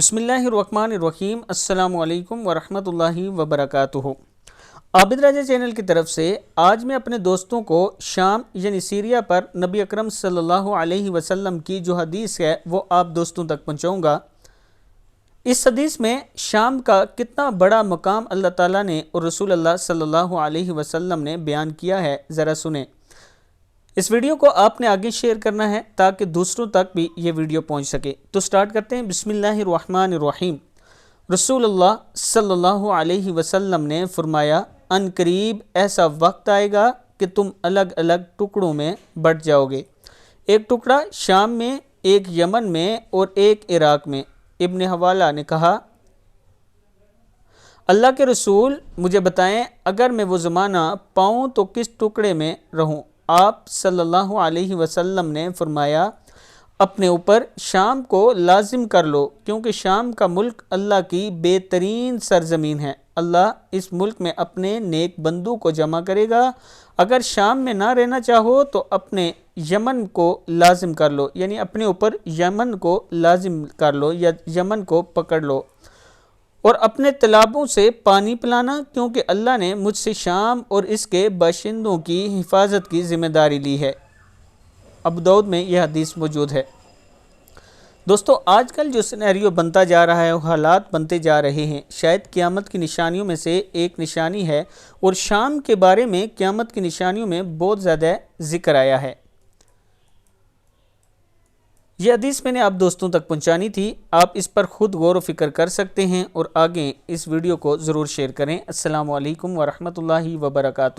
بسم اللہ الرحمن الرحیم۔ السلام علیکم ورحمۃ اللہ وبرکاتہ۔ عابد راجہ چینل کی طرف سے آج میں اپنے دوستوں کو شام یعنی سیریا پر نبی اکرم صلی اللہ علیہ وسلم کی جو حدیث ہے وہ آپ دوستوں تک پہنچاؤں گا۔ اس حدیث میں شام کا کتنا بڑا مقام اللہ تعالیٰ نے اور رسول اللہ صلی اللہ علیہ وسلم نے بیان کیا ہے، ذرا سنیں۔ اس ویڈیو کو آپ نے آگے شیئر کرنا ہے تاکہ دوسروں تک بھی یہ ویڈیو پہنچ سکے۔ تو سٹارٹ کرتے ہیں۔ بسم اللہ الرحمن الرحیم۔ رسول اللہ صلی اللہ علیہ وسلم نے فرمایا، ان قریب ایسا وقت آئے گا کہ تم الگ الگ ٹکڑوں میں بٹ جاؤ گے، ایک ٹکڑا شام میں، ایک یمن میں اور ایک عراق میں۔ ابن حوالہ نے کہا، اللہ کے رسول مجھے بتائیں اگر میں وہ زمانہ پاؤں تو کس ٹکڑے میں رہوں؟ آپ صلی اللہ علیہ وسلم نے فرمایا، اپنے اوپر شام کو لازم کر لو، کیونکہ شام کا ملک اللہ کی بہترین سرزمین ہے۔ اللہ اس ملک میں اپنے نیک بندوں کو جمع کرے گا۔ اگر شام میں نہ رہنا چاہو تو اپنے یمن کو لازم کر لو، یعنی اپنے اوپر یمن کو لازم کر لو یا یمن کو پکڑ لو، اور اپنے تالابوں سے پانی پلانا، کیونکہ اللہ نے مجھ سے شام اور اس کے باشندوں کی حفاظت کی ذمہ داری لی ہے۔ ابو داؤد میں یہ حدیث موجود ہے۔ دوستو، آج کل جو سینیریو بنتا جا رہا ہے، وہ حالات بنتے جا رہے ہیں، شاید قیامت کی نشانیوں میں سے ایک نشانی ہے، اور شام کے بارے میں قیامت کی نشانیوں میں بہت زیادہ ذکر آیا ہے۔ یہ حدیث میں نے آپ دوستوں تک پہنچانی تھی، آپ اس پر خود غور و فکر کر سکتے ہیں اور آگے اس ویڈیو کو ضرور شیئر کریں۔ السلام علیکم ورحمۃ اللہ وبرکاتہ۔